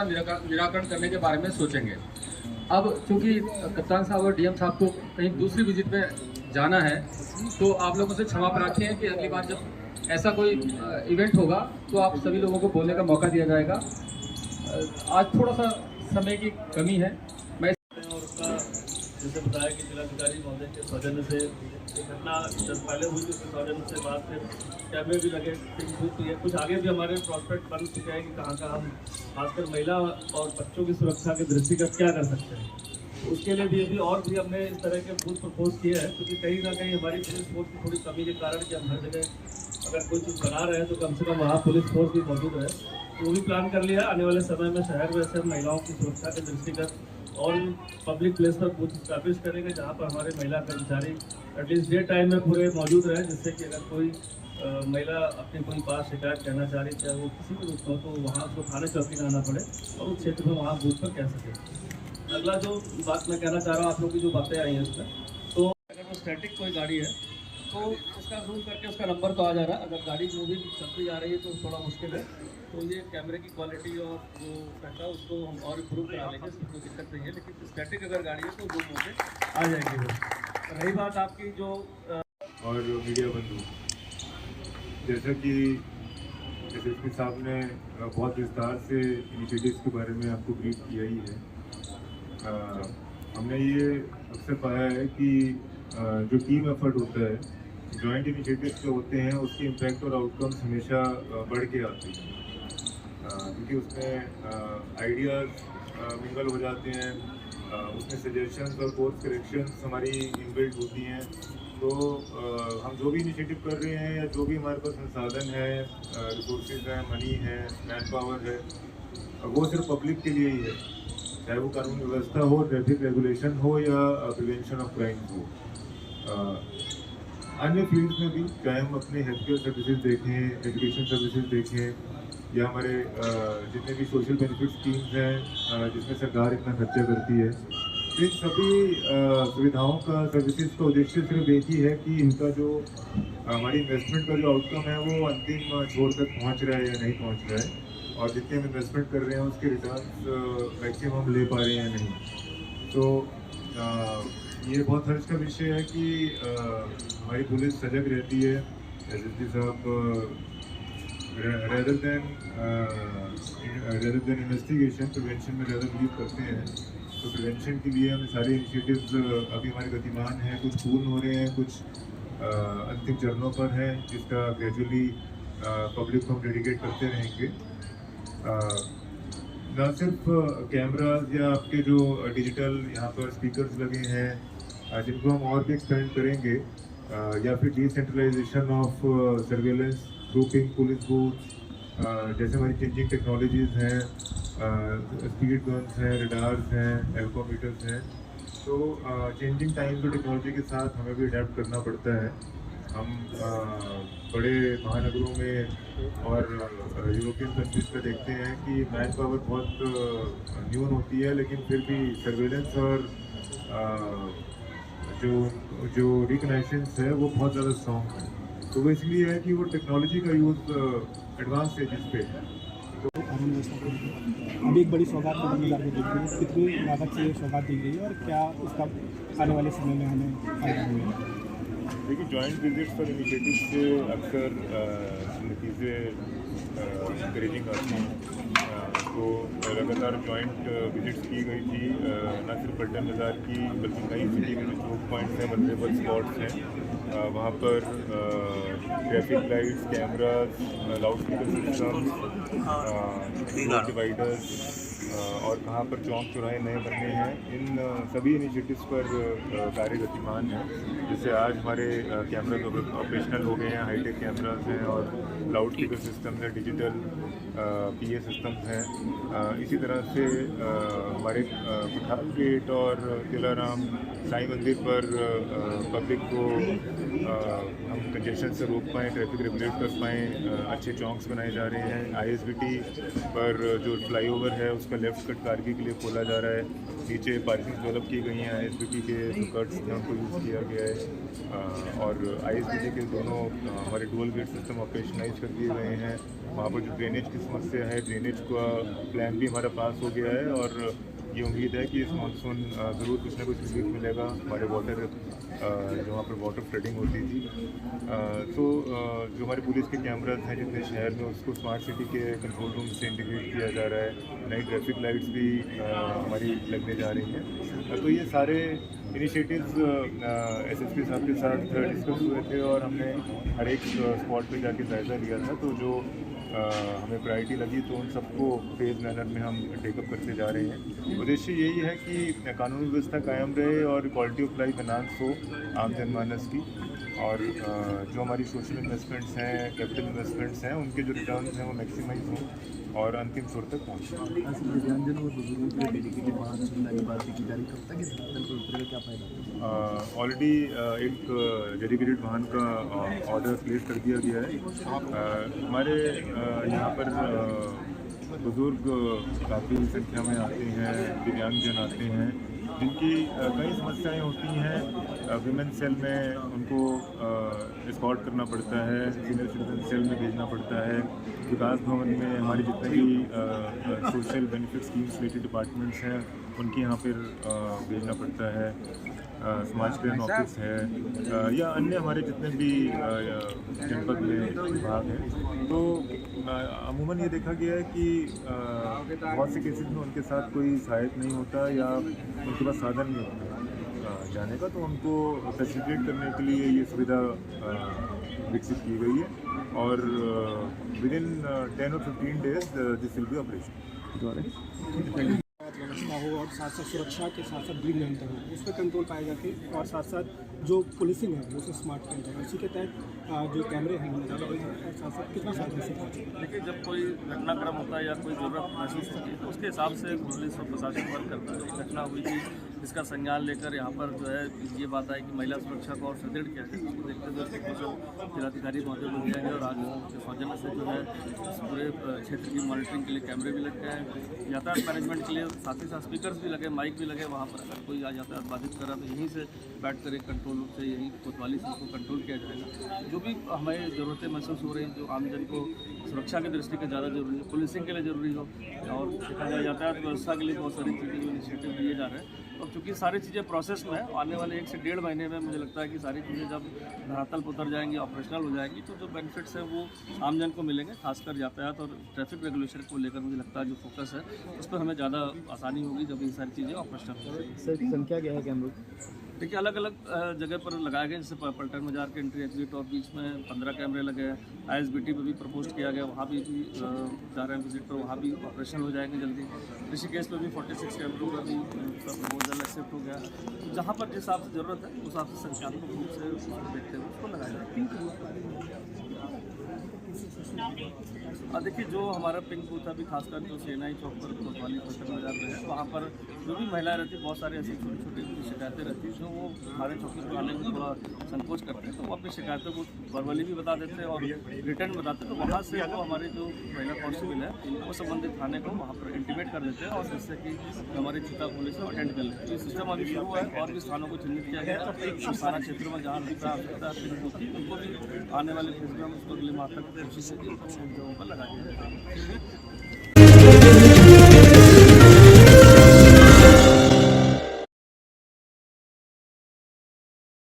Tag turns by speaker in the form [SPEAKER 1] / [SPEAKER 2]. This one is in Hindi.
[SPEAKER 1] निराकरण करने के बारे में सोचेंगे। अब चूंकि कप्तान साहब और डीएम साहब को कहीं दूसरी विजिट पे जाना है, तो आप लोगों से क्षमा प्रार्थी हैं कि अगली बार जब ऐसा कोई इवेंट होगा तो आप सभी लोगों को बोलने का मौका दिया जाएगा। आज थोड़ा सा समय की कमी है। मैं
[SPEAKER 2] और उसका जैसे बताया कि जिलाधिकारी महोदय के सौजन्य से घटना जब पहले हुई थी उसके सौजन्य से बाद फिर कैमरे भी लगे, फिर कुछ आगे भी हमारे प्रॉस्पेक्ट बन चुके हैं कि कहाँ हम खासकर महिला और बच्चों की सुरक्षा के दृष्टिगत क्या कर सकते हैं। तो उसके लिए भी अभी और भी हमने इस तरह के बूथ प्रपोज किए हैं, क्योंकि कहीं ना कहीं हमारी पुलिस फोर्स की थोड़ी कमी के कारण कि हम हर जगह अगर कोई चीज़ बना रहे हैं तो कम से कम वहाँ पुलिस फोर्स भी मौजूद है। तो वो भी प्लान कर लिया आने वाले समय में शहर में ऐसे महिलाओं की सुरक्षा के दृष्टिगत और पब्लिक प्लेस पर बूथ स्टैब्लिश करेंगे जहाँ पर हमारे महिला कर्मचारी एटलीस्ट डे टाइम में पूरे मौजूद रहे, जिससे कि अगर कोई महिला अपनी कोई बात शिकायत कहना चाह रही चाहे वो किसी भी रूप में तो वहाँ उसको थाने चौकी आना पड़े और उस क्षेत्र में वहाँ बूथ पर कह सके। अगला जो बात मैं कहना चाह रहा हूँ, आप लोग की जो बातें आई हैं उसमें, तो अगर वो स्टैटिक कोई गाड़ी है तो उसका जूम करके उसका नंबर तो आ जा रहा है, अगर गाड़ी मूविंग चलती जा रही है तो थोड़ा मुश्किल है। तो ये कैमरे की क्वालिटी और जो रहता है उसको हम और इम्प्रूव करा लेंगे, इसकी कोई दिक्कत नहीं है। लेकिन स्टैटिक अगर गाड़ी है तो जूम होकर आ जाएगी वो। रही बात आपकी जो
[SPEAKER 3] और मीडिया बंधु, जैसा कि एसएसपी साहब ने बहुत विस्तार से इनिशिएटिव्स के बारे में आपको ब्रीफ किया ही है। हमने ये अक्सर पाया है कि जो टीम एफर्ट होता है, जॉइंट इनिशिएटिव्स जो होते हैं, उसके इम्पैक्ट और आउटकम्स हमेशा बढ़ के आते हैं, क्योंकि उसमें आइडियाज़ मिंगल हो जाते हैं, उसमें सजेशंस और कोर्स करेक्शंस हमारी इनबिल्ट होती हैं। तो हम जो भी इनिशिएटिव कर रहे हैं या जो भी हमारे पास संसाधन है, रिसोर्सेज हैं, मनी है, मैन पावर है, वो सिर्फ पब्लिक के लिए ही है, चाहे वो कानून व्यवस्था हो, ट्रैफिक रेगुलेशन हो या प्रिवेंशन ऑफ क्राइम हो। अन्य फील्ड्स में भी, चाहे हम अपने हेल्थ केयर सर्विसेज देखें, एजुकेशन सर्विसेज देखें या हमारे जितने भी सोशल बेनिफिट स्कीम्स हैं जिसमें सरकार इतना खर्चा करती है, इन सभी सुविधाओं का, सर्विसेज का उद्देश्य सिर्फ एक ही है कि इनका जो हमारी इन्वेस्टमेंट का जो आउटकम है वो अंतिम छोर तक पहुंच रहा है या नहीं पहुंच रहा है, और जितने हम इन्वेस्टमेंट कर रहे हैं उसके रिटर्न्स मैक्सिमम ले पा रहे हैं या नहीं। तो ये बहुत हर्ष का विषय है कि हमारी पुलिस सजग रहती है। एसएसपी साहब रेदर देन इन्वेस्टिगेशन, प्रिवेंशन में ज़्यादा बिलीव करते हैं। तो प्रिवेंशन के लिए हम सारे इनिशिएटिव्स अभी हमारे गतिमान हैं, कुछ पूर्ण हो रहे हैं, कुछ अंतिम चरणों पर हैं, जिसका ग्रेजुअली पब्लिक को हम डेडिकेट करते रहेंगे। न सिर्फ कैमराज या आपके जो डिजिटल यहाँ पर स्पीकर्स लगे हैं जिनको हम और भी एक्सपेंड करेंगे, या फिर decentralisation of surveillance through pink police booth, जैसे हमारी चेंजिंग टेक्नोलॉजीज़ हैं, स्पीड गन्स हैं, रडार्स हैं, एल्कोमीटर्स हैं। तो चेंजिंग टाइम्स और टेक्नोलॉजी के साथ हमें भी अडेप्ट करना पड़ता है। हम बड़े महानगरों में और यूरोपियन कंट्रीज पे देखते हैं कि मैन पावर बहुत न्यून होती है, लेकिन फिर भी सर्वेलेंस और जो रिकनेक्शंस है वो बहुत ज़्यादा स्ट्रॉन्ग है। तो वो इसलिए है कि वो टेक्नोलॉजी का यूज़ एडवांस स्टेजेस पे है। तो
[SPEAKER 4] अभी एक बड़ी सौगात दी गई है, कितनी लागत से सौगात दी गई है और क्या उसका आने वाले समय में हमें फायदा होगा?
[SPEAKER 3] देखिए, जॉइंट विजिट्स और इनिशिएटिव से अक्सर नतीजे इंकरेजिंग आते हैं। तो लगातार जॉइंट विजिट्स की गई थी, न सिर्फ पल्टन बाज़ार की बल्कि कई सिटी के जो चौक पॉइंट्स हैं, मल्टीपल स्पॉट्स हैं, वहाँ पर traffic lights, cameras, loud speaker system, dividers और कहाँ पर चौक चौराहे नए बनने हैं, इन सभी इनिशिएटिव्स पर कार्य गतिमान है। जैसे आज हमारे कैमरा ऑपरेशनल हो गए हैं, हाईटेक कैमराज हैं और लाउड स्पीकर सिस्टम है, डिजिटल पीए सिस्टम्स हैं। इसी तरह से हमारे कुठार गेट और तिलाराम साईं मंदिर पर पब्लिक को हम कंजेशन से रोक पाएँ, ट्रैफिक रेगुलेट कर पाएँ, अच्छे चौंक्स बनाए जा रहे हैं। आईएसबीटी पर जो फ्लाईओवर है उसका उसका लेफ्ट कट कारगी के लिए खोला जा रहा है। नीचे पार्किंग डेवलप की गई हैं, ISBT के जो कट्स हैं उनको यूज़ किया गया है और ISBT के दोनों हमारे डुअल गेट सिस्टम ऑपरेशनलाइज कर दिए गए हैं। वहाँ पर जो ड्रेनेज की समस्या है, ड्रेनेज का प्लान भी हमारा पास हो गया है और ये उम्मीद है कि इस मानसून ज़रूर कुछ ना कुछ रिलीफ मिलेगा हमारे वाटर जो वहाँ पर वाटर फ्लडिंग होती थी। तो जो हमारे पुलिस के कैमराज हैं जितने शहर में, उसको स्मार्ट सिटी के कंट्रोल रूम से इंटीग्रेट किया जा रहा है। नई ट्रैफिक लाइट्स भी हमारी लगने जा रही हैं। तो ये सारे इनिशिएटिव्स SSP साहब के साथ डिस्कस हुए थे और हमने हर एक स्पॉट पे जाके जायज़ा लिया था। तो जो हमें प्रायोरिटी लगी तो उन सबको फेज मैनर में हम टेकअप करते जा रहे हैं। उद्देश्य यही है कि कानून व्यवस्था कायम रहे और क्वालिटी ऑफ लाइफ एनहांस हो आम जनमानस की, और जो हमारी सोशल इन्वेस्टमेंट्स हैं, कैपिटल इन्वेस्टमेंट्स हैं, उनके जो रिटर्न्स हैं वो मैक्सिमाइज हों और अंतिम छोर तक पहुँचें। ऑलरेडी एक डेडिकेटेड वाहन का ऑर्डर प्लेस कर दिया गया है। हमारे यहाँ पर बुज़ुर्ग काफ़ी संख्या में आते हैं, दिव्यांगजन आते हैं जिनकी कई समस्याएं होती हैं। विमेन सेल में उनको एस्कॉर्ट करना पड़ता है, सीनियर सिटीजन सेल में भेजना पड़ता है। विकास भवन में हमारे जितने भी social benefit schemes related departments हैं उनके यहाँ पर भेजना पड़ता है। समाज कल्याण ऑफिस है या अन्य हमारे जितने भी जनपद में विभाग हैं। तो अमूमन ये देखा गया है कि बहुत से केसेस में उनके साथ कोई सहायक नहीं होता या उनके पास साधन नहीं होता जाने का, तो उनको फैसिलिटेट करने के लिए ये सुविधा विकसित की गई है और विद इन 10 और 15 days this will be operation.
[SPEAKER 4] व्यवस्था हो और साथ साथ सुरक्षा के साथ साथ भीड़ नियंत्रण हो, उस पर कंट्रोल पाए जाके और साथ साथ जो पुलिसिंग है वो स्मार्ट कंट्रोल है। इसी के तहत जो कैमरे हैं लगा रहे हैं और साथ साथ कितना साधन से
[SPEAKER 2] देखिए, जब कोई घटनाक्रम होता है या कोई ज़रूरत महसूस होती है तो उसके हिसाब से पुलिस और प्रशासन वर्क करता है। एक घटना हुई थी जिसका संज्ञान लेकर यहाँ पर जो है ये बात आई कि महिला सुरक्षा को और सुदृढ़ किया जाए। उसको देखते हुए जो जिलाधिकारी महोदय को दिया गया और आज के सौजन्य से जो है इस पूरे क्षेत्र की मॉनिटरिंग के लिए कैमरे भी लग गए हैं। यातायात मैनेजमेंट के लिए साथ ही साथ स्पीकर्स भी लगे, माइक भी लगे। वहाँ पर अगर कोई यातायात बाधित कर रहा तो यहीं से बैठ कर एक कंट्रोल रूम से यहीं कोतवाली से उसको कंट्रोल किया जाएगा। जो भी हमें ज़रूरतें महसूस हो रही हैं, जो आमजन को सुरक्षा की दृष्टि से ज़्यादा जरूरी है, पुलिसिंग के लिए ज़रूरी हो और देखा जाए यातायात व्यवस्था के लिए बहुत सारी चीज़ें जो इनिशिएटिव लिए जा रहे हैं। और चूँकि सारी चीज़ें प्रोसेस में है, आने वाले 1 से 1.5 महीने में मुझे लगता है कि सारी चीज़ें जब धरातल पर उतर जाएंगी, ऑपरेशनल हो जाएगी, तो जो बेनिफिट्स हैं वो आमजन को मिलेंगे। खासकर यातायात और ट्रैफिक रेगुलेशन को लेकर मुझे लगता है जो फोकस है उस पर हमें ज़्यादा आसानी होगी जब ये सारी चीज़ें ऑपरेशनल हो जाएंगी।
[SPEAKER 5] सर संख्या क्या है कैमरों?
[SPEAKER 2] देखिए, अलग अलग जगह पर लगाए गए, जैसे पलटन बाजार के एंट्री एग्जिट और बीच में 15 कैमरे लगे हैं। ISBT पर भी प्रपोज किया गया, वहाँ भी जा रहे हैं विजिट पर, वहाँ भी ऑपरेशन हो जाएंगे जल्दी। ऋषिकेश पर भी 46 कैमरों का भी प्रपोजल एक्सेप्ट हो गया। तो जहाँ पर जिस हिसाब से ज़रूरत है उस हिसाब से संख्यात्मक रूप से देखते हुए उसको लगाया जाए। देखिए, जो हमारा पिंक बूथ अभी खासकर जो सेनाई चौक पर कोतवाली पलटन बाजार में है, वहाँ पर जो भी महिलाएं रहती, बहुत सारी ऐसी छोटी छोटी शिकायतें रहती जो वो हमारे चौकी पर आने में थोड़ा संकोच करते हैं, तो वो अपनी शिकायतों को वर्बली भी बता देते हैं और रिटर्न बताते हैं। तो वहाँ से वो हमारे जो महिला कांस्टेबल है वो संबंधित थाने को वहाँ पर इंटीमेट कर देते हैं और जिससे कि हमारी चिता पुलिस अटेंड कर लेते हैं। ये सिस्टम अभी शुरू है और भी स्थानों को चिन्हित किया गया है। सारा क्षेत्रों में जहाँ लगता आवश्यकता पिंक बूथ की, उनको भी आने वाले फेज में हम उसको अगले माह तक कोशिश की उन जगहों पर लगा दिया जाएगा।